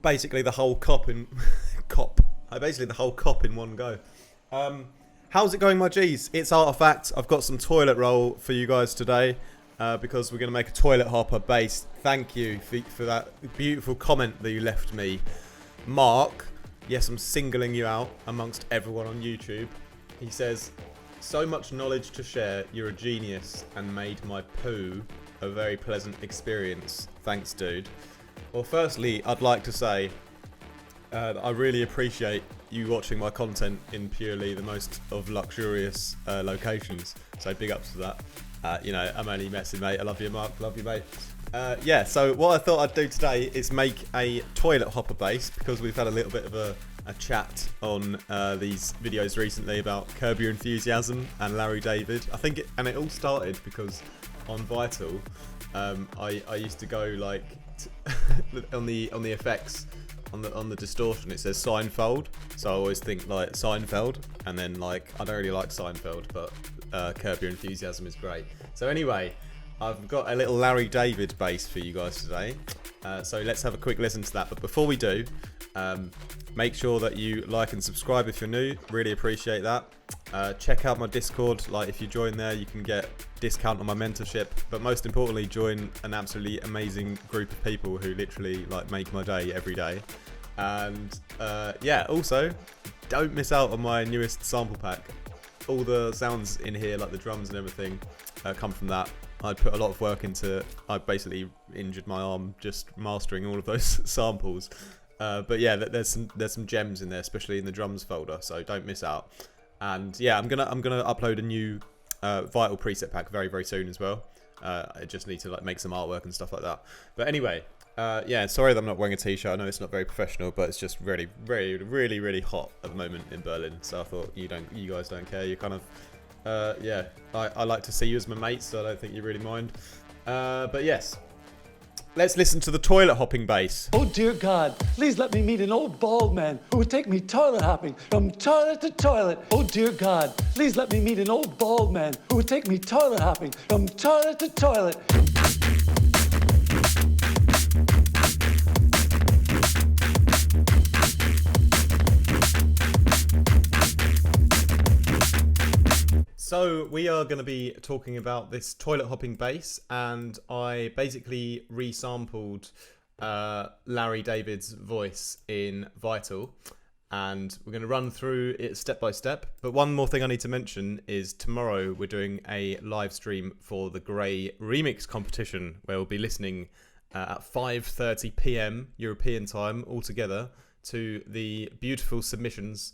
basically the whole cop in basically the whole cop in one go. How's it going, my G's? It's Artifact. I've got some toilet roll for you guys today because we're going to make a toilet hopper bass. Thank you for that beautiful comment that you left me, Mark. Yes, I'm singling you out amongst everyone on YouTube. He says, so much knowledge to share. You're a genius and made my poo a very pleasant experience. Thanks, dude. Well, firstly, I'd like to say I really appreciate you watching my content in purely the most of luxurious locations. So big ups to that. You know, I'm only messing, mate. I love you, Mark. Love you, mate. Yeah, so what I thought I'd do today is make a toilet hopper bass because we've had a little bit of a chat on these videos recently about Curb Your Enthusiasm and Larry David. I think it all started because on Vital, I used to go like on the effects on the distortion. It says Seinfeld, so I always think like Seinfeld, and then like I don't really like Seinfeld, but Curb Your Enthusiasm is great. So anyway, I've got a little Larry David bass for you guys today. So let's have a quick listen to that. But before we do, make sure that you like and subscribe if you're new. Really appreciate that. Check out my Discord. Like if you join there, you can get discount on my mentorship. But most importantly, join an absolutely amazing group of people who literally like make my day every day. And yeah, also don't miss out on my newest sample pack. All the sounds in here, like the drums and everything, come from that. I put a lot of work into. I basically injured my arm just mastering all of those samples. But yeah, there's some gems in there, especially in the drums folder. So don't miss out. And yeah, I'm gonna upload a new Vital preset pack very, very soon as well. I just need to like make some artwork and stuff like that. But anyway, yeah, sorry that I'm not wearing a t-shirt. I know it's not very professional, but it's just really, really, really, really hot at the moment in Berlin. So I thought you guys don't care. You kind of. Yeah, I like to see you as my mate, so I don't think you really mind. But yes, let's listen to the toilet hopping bass. Oh dear God, please let me meet an old bald man who would take me toilet hopping from toilet to toilet. Oh dear God, please let me meet an old bald man who would take me toilet hopping from toilet to toilet. So we are going to be talking about this toilet hopping bass, and I basically resampled Larry David's voice in Vital, and we're going to run through it step by step. But one more thing I need to mention is tomorrow we're doing a live stream for the Grey Remix competition, where we'll be listening at 5:30 p.m. European time all together to the beautiful submissions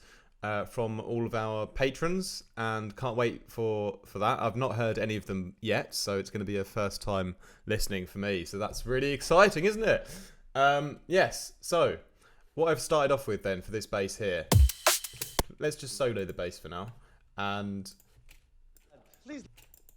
from all of our patrons, and can't wait for that. I've not heard any of them yet, so it's going to be a first time listening for me, so that's really exciting, isn't it? Yes, so what I've started off with then for this bass here, let's just solo the bass for now. And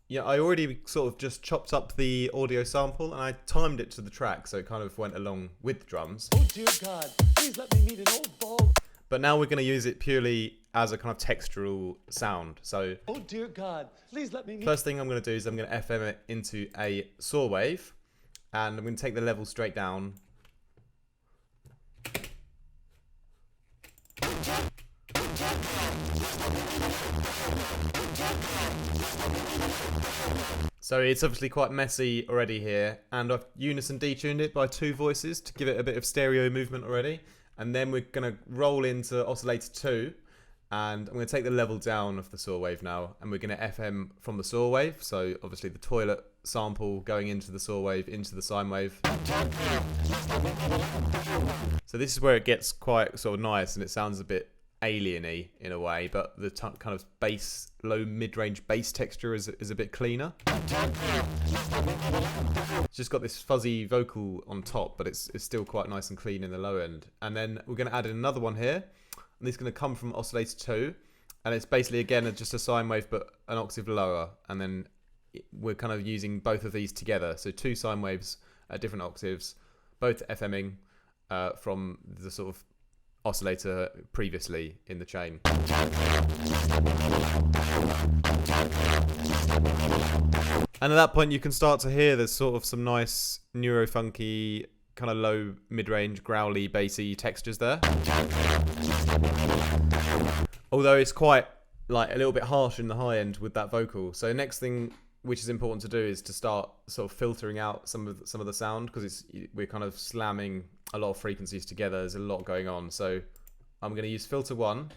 yeah, I already sort of just chopped up the audio sample and I timed it to the track, so it kind of went along with the drums. Oh dear God, please let me meet an old bald. But now we're going to use it purely as a kind of textural sound. So, oh dear God, please let me meet. First thing I'm going to do is I'm going to FM it into a saw wave, and I'm going to take the level straight down. So it's obviously quite messy already here, and I've unison detuned it by 2 voices to give it a bit of stereo movement already. And then we're going to roll into oscillator 2, and I'm going to take the level down of the saw wave now, and we're going to FM from the saw wave. So obviously the toilet sample going into the saw wave, into the sine wave. So this is where it gets quite sort of nice, and it sounds a bit alien-y in a way, but the kind of bass, low mid-range bass texture is a bit cleaner. It's just got this fuzzy vocal on top, but it's still quite nice and clean in the low end. And then we're going to add in another one here, and this is going to come from oscillator 2, and it's basically again just a sine wave but an octave lower, and then we're kind of using both of these together, so 2 sine waves at different octaves, both FMing from the sort of oscillator previously in the chain. And at that point you can start to hear there's sort of some nice neurofunky kind of low, mid-range, growly, bassy textures there. Although it's quite like a little bit harsh in the high end with that vocal. So next thing which is important to do is to start sort of filtering out some of the sound, because we're kind of slamming a lot of frequencies together. There's a lot going on. So I'm going to use filter 1.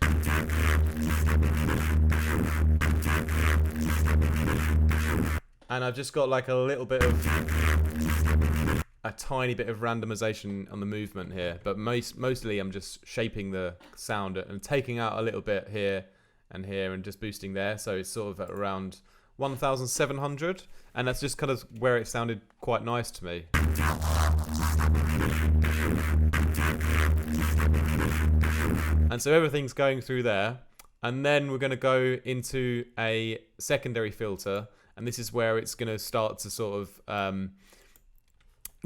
And I've just got like a little bit of a tiny bit of randomization on the movement here, but mostly I'm just shaping the sound and taking out a little bit here and just boosting there. So it's sort of at around 1,700, and that's just kind of where it sounded quite nice to me. And so everything's going through there, and then we're going to go into a secondary filter, and this is where it's going to start to sort of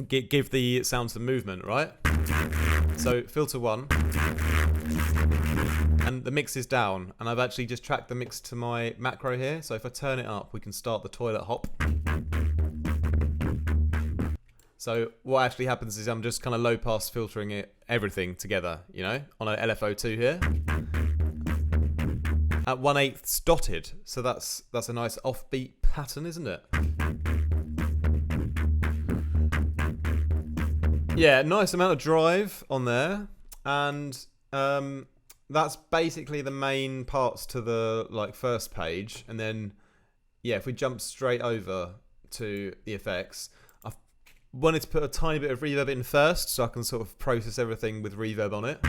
give the sound some movement, right? So filter 1, and the mix is down, and I've actually just tracked the mix to my macro here. So if I turn it up, we can start the toilet hop. So what actually happens is I'm just kind of low pass filtering everything together, you know, on an LFO2 here at 1/8 dotted. So that's a nice offbeat pattern, isn't it? Yeah, nice amount of drive on there, and that's basically the main parts to the like first page. And then yeah, if we jump straight over to the effects, I've wanted to put a tiny bit of reverb in first so I can sort of process everything with reverb on it,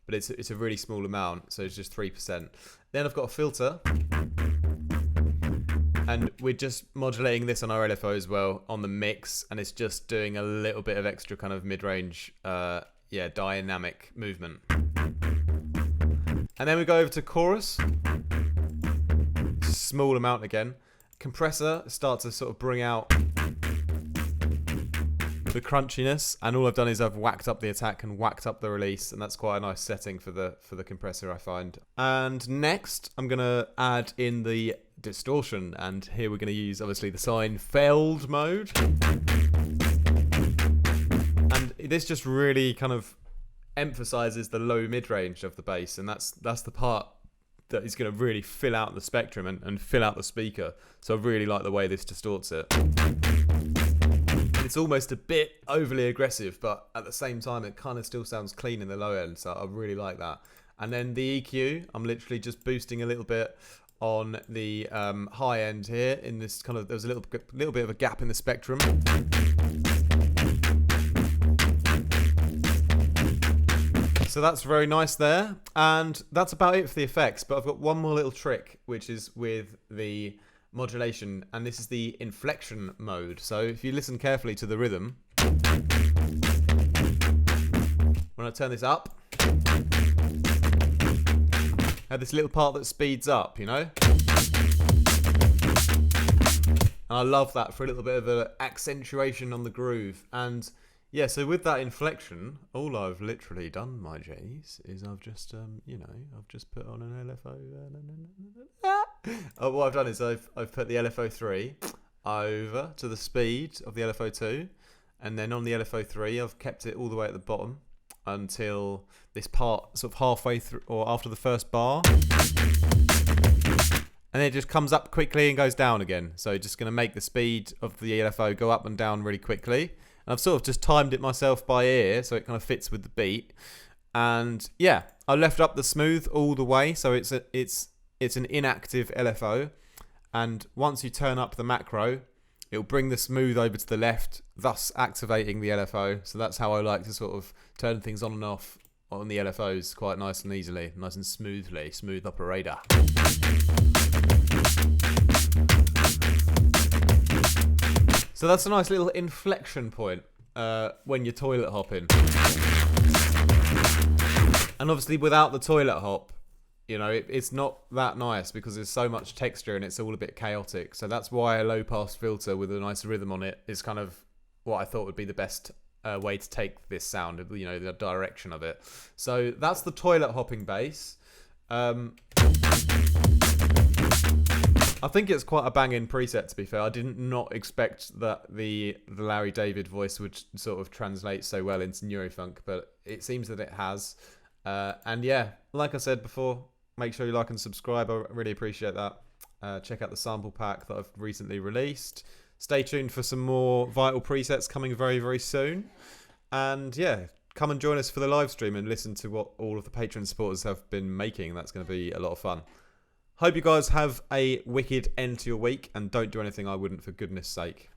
but it's a really small amount, so it's just 3%. Then I've got a filter, and we're just modulating this on our LFO as well on the mix, and it's just doing a little bit of extra kind of mid-range dynamic movement. And then we go over to chorus, small amount again. Compressor starts to sort of bring out the crunchiness, and all I've done is I've whacked up the attack and whacked up the release, and that's quite a nice setting for the compressor, I find. And next I'm gonna add in the distortion, and here we're gonna use obviously the Seinfeld mode, and this just really kind of emphasizes the low mid-range of the bass, and that's the part that is going to really fill out the spectrum and fill out the speaker. So I really like the way this distorts it. It's almost a bit overly aggressive, but at the same time it kind of still sounds clean in the low end, so I really like that. And then the EQ, I'm literally just boosting a little bit on the high end here. In this kind of, there's a little bit of a gap in the spectrum. So that's very nice there, and that's about it for the effects. But I've got one more little trick, which is with the modulation, and this is the inflection mode. So if you listen carefully to the rhythm, when I turn this up, I have this little part that speeds up, you know? And I love that for a little bit of an accentuation on the groove. And yeah, so with that inflection, all I've literally done, my J's, is I've just, I've just put on an LFO. What I've done is I've put the LFO3 over to the speed of the LFO2, and then on the LFO3, I've kept it all the way at the bottom until this part, sort of halfway through or after the first bar, and then it just comes up quickly and goes down again. So just going to make the speed of the LFO go up and down really quickly. And I've sort of just timed it myself by ear, so it kind of fits with the beat. And yeah, I left up the smooth all the way, so it's an inactive LFO. And once you turn up the macro, it'll bring the smooth over to the left, thus activating the LFO. So that's how I like to sort of turn things on and off on the LFOs quite nice and easily, nice and smoothly, smooth operator. So that's a nice little inflection point when you're toilet hopping. And obviously without the toilet hop, you know, it's not that nice because there's so much texture and it's all a bit chaotic. So that's why a low pass filter with a nice rhythm on it is kind of what I thought would be the best way to take this sound, you know, the direction of it. So that's the toilet hopping bass. I think it's quite a banging preset, to be fair. I didn't not expect that the Larry David voice would sort of translate so well into Neurofunk, but it seems that it has. And yeah, like I said before, make sure you like and subscribe. I really appreciate that. Check out the sample pack that I've recently released. Stay tuned for some more vital presets coming very, very soon. And yeah, come and join us for the live stream and listen to what all of the Patreon supporters have been making. That's going to be a lot of fun. Hope you guys have a wicked end to your week and don't do anything I wouldn't, for goodness sake.